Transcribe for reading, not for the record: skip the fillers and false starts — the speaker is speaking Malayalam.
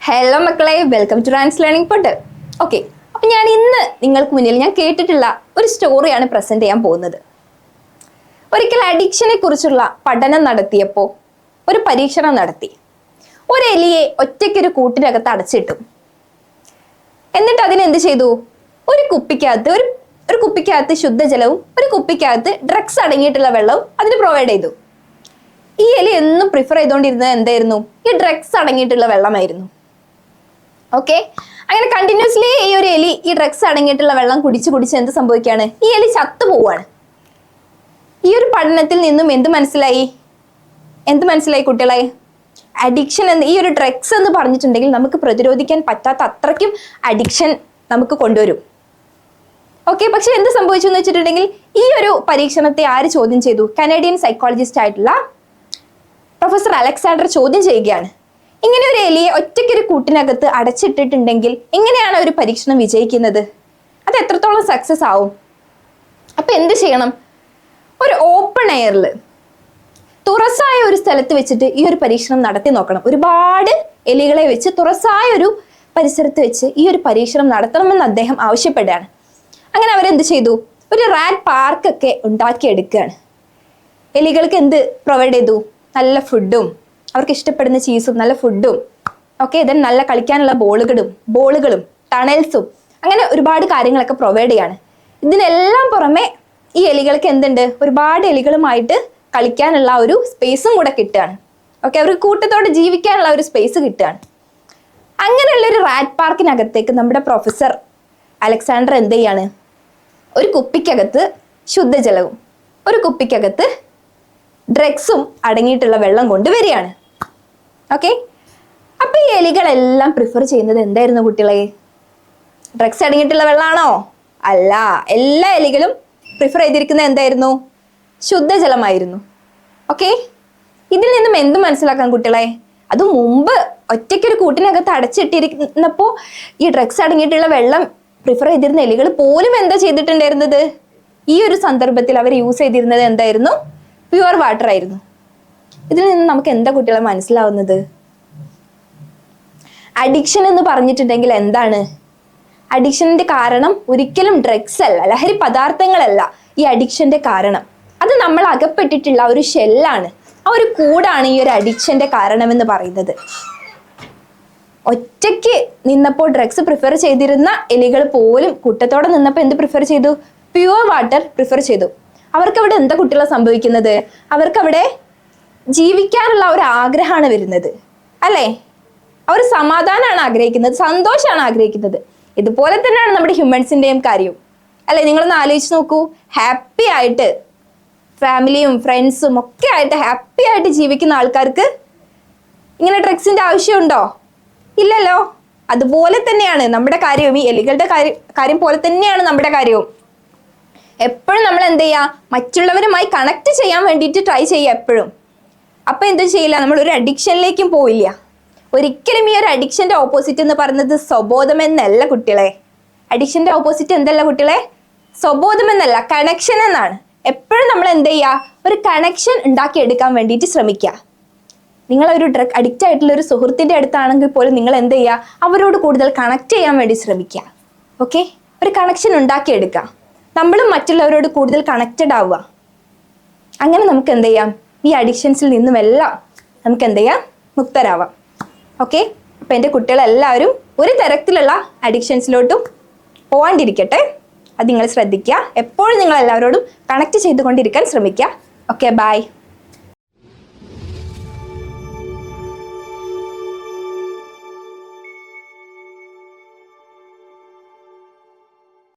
ഹലോ മക്കളെ, welcome to Rans learning portal. Okay, അപ്പം ഞാൻ ഇന്ന് നിങ്ങൾക്ക് മുന്നിൽ ഞാൻ കേട്ടിട്ടുള്ള ഒരു സ്റ്റോറിയാണ് പ്രസന്റ് ചെയ്യാൻ പോകുന്നത്. ഒരിക്കൽ അഡിക്ഷനെ കുറിച്ചുള്ള പഠനം നടത്തിയപ്പോൾ ഒരു പരീക്ഷണം നടത്തി. ഒരു എലിയെ ഒറ്റയ്ക്കൊരു കൂട്ടിനകത്ത് അടച്ചിട്ടു. എന്നിട്ട് അതിനെന്ത് ചെയ്തു? ഒരു കുപ്പിക്കകത്ത് ശുദ്ധജലവും ഒരു കുപ്പിക്കകത്ത് ഡ്രഗ്സ് അടങ്ങിയിട്ടുള്ള വെള്ളവും അതിന് പ്രൊവൈഡ് ചെയ്തു. ഈ എലി എന്നും പ്രിഫർ ചെയ്തുകൊണ്ടിരുന്നത് എന്തായിരുന്നു? ഈ ഡ്രഗ്സ് അടങ്ങിയിട്ടുള്ള വെള്ളമായിരുന്നു. ഓക്കെ, അങ്ങനെ കണ്ടിന്യൂസ്ലി ഈ ഒരു എലി ഈ ഡ്രഗ്സ് അടങ്ങിയിട്ടുള്ള വെള്ളം കുടിച്ച് എന്ത് സംഭവിക്കുകയാണ്? ഈ എലി ചത്തുപോവാണ്. ഈ ഒരു പഠനത്തിൽ നിന്നും എന്ത് മനസ്സിലായി കുട്ടികളെ? അഡിക്ഷൻ ഈ ഒരു ഡ്രഗ്സ് എന്ന് പറഞ്ഞിട്ടുണ്ടെങ്കിൽ നമുക്ക് പ്രതിരോധിക്കാൻ പറ്റാത്ത അത്രയ്ക്കും അഡിക്ഷൻ നമുക്ക് കൊണ്ടുവരും. ഓക്കെ, പക്ഷെ എന്ത് സംഭവിച്ചു എന്ന് വെച്ചിട്ടുണ്ടെങ്കിൽ ഈ ഒരു പരീക്ഷണത്തെ ആര് ചോദ്യം ചെയ്തു? കനേഡിയൻ സൈക്കോളജിസ്റ്റ് ആയിട്ടുള്ള പ്രൊഫസർ അലക്സാണ്ടർ ചോദ്യം ചെയ്യുകയാണ്. ഇങ്ങനെ ഒരു എലിയെ ഒറ്റയ്ക്കൊരു കൂട്ടിനകത്ത് അടച്ചിട്ടിട്ടുണ്ടെങ്കിൽ എങ്ങനെയാണ് ഒരു പരീക്ഷണം വിജയിക്കുന്നത്? അത് എത്രത്തോളം സക്സസ് ആവും? അപ്പൊ എന്ത് ചെയ്യണം? ഒരു ഓപ്പൺ എയറിൽ തുറസായ ഒരു സ്ഥലത്ത് വെച്ചിട്ട് ഈ ഒരു പരീക്ഷണം നടത്തി നോക്കണം. ഒരുപാട് എലികളെ വെച്ച് തുറസായ ഒരു പരിസരത്ത് വെച്ച് ഈ ഒരു പരീക്ഷണം നടത്തണമെന്ന് അദ്ദേഹം ആവശ്യപ്പെടുകയാണ്. അങ്ങനെ അവരെന്ത് ചെയ്തു? ഒരു റാറ്റ് പാർക്കൊക്കെ ഉണ്ടാക്കിയെടുക്കുകയാണ്. എലികൾക്ക് എന്ത് പ്രൊവൈഡ് ചെയ്തു? നല്ല ഫുഡും അവർക്ക് ഇഷ്ടപ്പെടുന്ന ചീസും നല്ല ഫുഡും ഓക്കെ, ദെൻ നല്ല കളിക്കാനുള്ള ബോളുകളും ടണൽസും അങ്ങനെ ഒരുപാട് കാര്യങ്ങളൊക്കെ പ്രൊവൈഡ് ചെയ്യാണ്. ഇതിനെല്ലാം പുറമെ ഈ എലികൾക്ക് എന്തുണ്ട്? ഒരുപാട് എലികളുമായിട്ട് കളിക്കാനുള്ള ഒരു സ്പേസും കൂടെ കിട്ടുകയാണ്. ഓക്കെ, അവർക്ക് കൂട്ടത്തോടെ ജീവിക്കാനുള്ള ഒരു സ്പേസ് കിട്ടുകയാണ്. അങ്ങനെയുള്ള ഒരു റാറ്റ് പാർക്കിനകത്തേക്ക് നമ്മുടെ പ്രൊഫസർ അലക്സാണ്ടർ എന്ത് ചെയ്യാണ്? ഒരു കുപ്പിക്കകത്ത് ശുദ്ധജലവും ഒരു കുപ്പിക്കകത്ത് ഡ്രഗ്സും അടങ്ങിയിട്ടുള്ള വെള്ളം കൊണ്ടുവരികയാണ്. ഓക്കെ, അപ്പൊ ഈ എലികളെല്ലാം പ്രിഫർ ചെയ്യുന്നത് എന്തായിരുന്നു കുട്ടികളെ? ഡ്രഗ്സ് അടങ്ങിയിട്ടുള്ള വെള്ളമാണോ? അല്ല, എല്ലാ എലികളും പ്രിഫർ ചെയ്തിരിക്കുന്നത് എന്തായിരുന്നു? ശുദ്ധജലമായിരുന്നു. ഓക്കെ, ഇതിൽ നിന്നും എന്ത് മനസ്സിലാക്കാൻ കുട്ടികളെ? അത് മുമ്പ് ഒറ്റയ്ക്കൊരു കൂട്ടിനകത്ത് അടച്ചിട്ടിരുന്നപ്പോൾ ഈ ഡ്രഗ്സ് അടങ്ങിയിട്ടുള്ള വെള്ളം പ്രിഫർ ചെയ്തിരുന്ന എലികൾ പോലും എന്താ ചെയ്തിട്ടുണ്ടായിരുന്നത്? ഈ ഒരു സന്ദർഭത്തിൽ അവർ യൂസ് ചെയ്തിരുന്നത് എന്തായിരുന്നു? പ്യുവർ വാട്ടർ ആയിരുന്നു. ഇതിൽ നിന്ന് നമുക്ക് എന്താ കുട്ടികളെ മനസ്സിലാവുന്നത്? അഡിക്ഷൻ എന്ന് പറഞ്ഞിട്ടുണ്ടെങ്കിൽ എന്താണ്? അഡിക്ഷന്റെ കാരണം ഒരിക്കലും ഡ്രഗ്സ് അല്ല, ലഹരി പദാർത്ഥങ്ങളല്ല ഈ അഡിക്ഷന്റെ കാരണം. അത് നമ്മൾ അകപ്പെട്ടിട്ടുള്ള ഒരു ഷെല്ലാണ്, ആ ഒരു കൂടാണ് ഈ ഒരു അഡിക്ഷന്റെ കാരണം എന്ന് പറയുന്നത്. ഒറ്റയ്ക്ക് നിന്നപ്പോൾ ഡ്രഗ്സ് പ്രിഫർ ചെയ്തിരുന്ന എലികൾ പോലും കൂട്ടത്തോടെ നിന്നപ്പോൾ എന്ത് പ്രിഫർ ചെയ്തു? പ്യുവർ വാട്ടർ പ്രിഫർ ചെയ്തു. അവർക്കവിടെ എന്താ കുട്ടികളെ സംഭവിക്കുന്നത്? അവർക്കവിടെ ജീവിക്കാനുള്ള ഒരു ആഗ്രഹമാണ് വരുന്നത്, അല്ലേ? അവർ സമാധാനമാണ് ആഗ്രഹിക്കുന്നത്, സന്തോഷമാണ് ആഗ്രഹിക്കുന്നത്. ഇതുപോലെ തന്നെയാണ് നമ്മുടെ ഹ്യൂമൻസിൻ്റെയും കാര്യവും, അല്ലേ? നിങ്ങളൊന്ന് ആലോചിച്ച് നോക്കൂ. ഹാപ്പി ആയിട്ട് ഫാമിലിയും ഫ്രണ്ട്സും ഒക്കെ ആയിട്ട് ഹാപ്പി ആയിട്ട് ജീവിക്കുന്ന ആൾക്കാർക്ക് ഇങ്ങനെ ഡ്രഗ്സിന്റെ ആവശ്യമുണ്ടോ? ഇല്ലല്ലോ. അതുപോലെ തന്നെയാണ് നമ്മുടെ കാര്യവും. ഈ എലികളുടെ കാര്യം പോലെ തന്നെയാണ് നമ്മുടെ കാര്യവും. എപ്പോഴും നമ്മൾ എന്ത് ചെയ്യുക? മറ്റുള്ളവരുമായി കണക്ട് ചെയ്യാൻ വേണ്ടിയിട്ട് ട്രൈ ചെയ്യുക എപ്പോഴും. അപ്പൊ എന്ത് ചെയ്യില്ല? നമ്മൾ ഒരു അഡിക്ഷനിലേക്കും പോയില്ല. ഒരിക്കലും ഈ ഒരു അഡിക്ഷന്റെ ഓപ്പോസിറ്റ് എന്ന് പറയുന്നത് സ്വബോധം എന്നല്ല കുട്ടികളെ. അഡിക്ഷന്റെ ഓപ്പോസിറ്റ് എന്തല്ല കുട്ടികളെ? സ്വബോധം എന്നല്ല, കണക്ഷൻ എന്നാണ്. എപ്പോഴും നമ്മൾ എന്ത് ചെയ്യുക? ഒരു കണക്ഷൻ ഉണ്ടാക്കിയെടുക്കാൻ വേണ്ടിയിട്ട് ശ്രമിക്കുക. നിങ്ങളൊരു ഡ്രഗ് അഡിക്റ്റ് ആയിട്ടുള്ള ഒരു സുഹൃത്തിന്റെ അടുത്താണെങ്കിൽ പോലും നിങ്ങൾ എന്ത് ചെയ്യുക? അവരോട് കൂടുതൽ കണക്ട് ചെയ്യാൻ വേണ്ടി ശ്രമിക്കുക. ഓക്കെ, ഒരു കണക്ഷൻ ഉണ്ടാക്കിയെടുക്കുക. നമ്മളും മറ്റുള്ളവരോട് കൂടുതൽ കണക്റ്റഡ് ആവുക. അങ്ങനെ നമുക്ക് എന്ത് ചെയ്യാം? ഈ അഡിക്ഷൻസിൽ നിന്നും എല്ലാം നമുക്ക് എന്ത് ചെയ്യാം? മുക്തരാവാം. ഓക്കെ, അപ്പം എൻ്റെ കുട്ടികളെല്ലാവരും ഒരു തരത്തിലുള്ള അഡിക്ഷൻസിലോട്ടും പോകാണ്ടിരിക്കട്ടെ. അത് നിങ്ങൾ ശ്രദ്ധിക്കുക. എപ്പോഴും നിങ്ങൾ എല്ലാവരോടും കണക്ട് ചെയ്തുകൊണ്ടിരിക്കാൻ ശ്രമിക്കുക. Okay, by.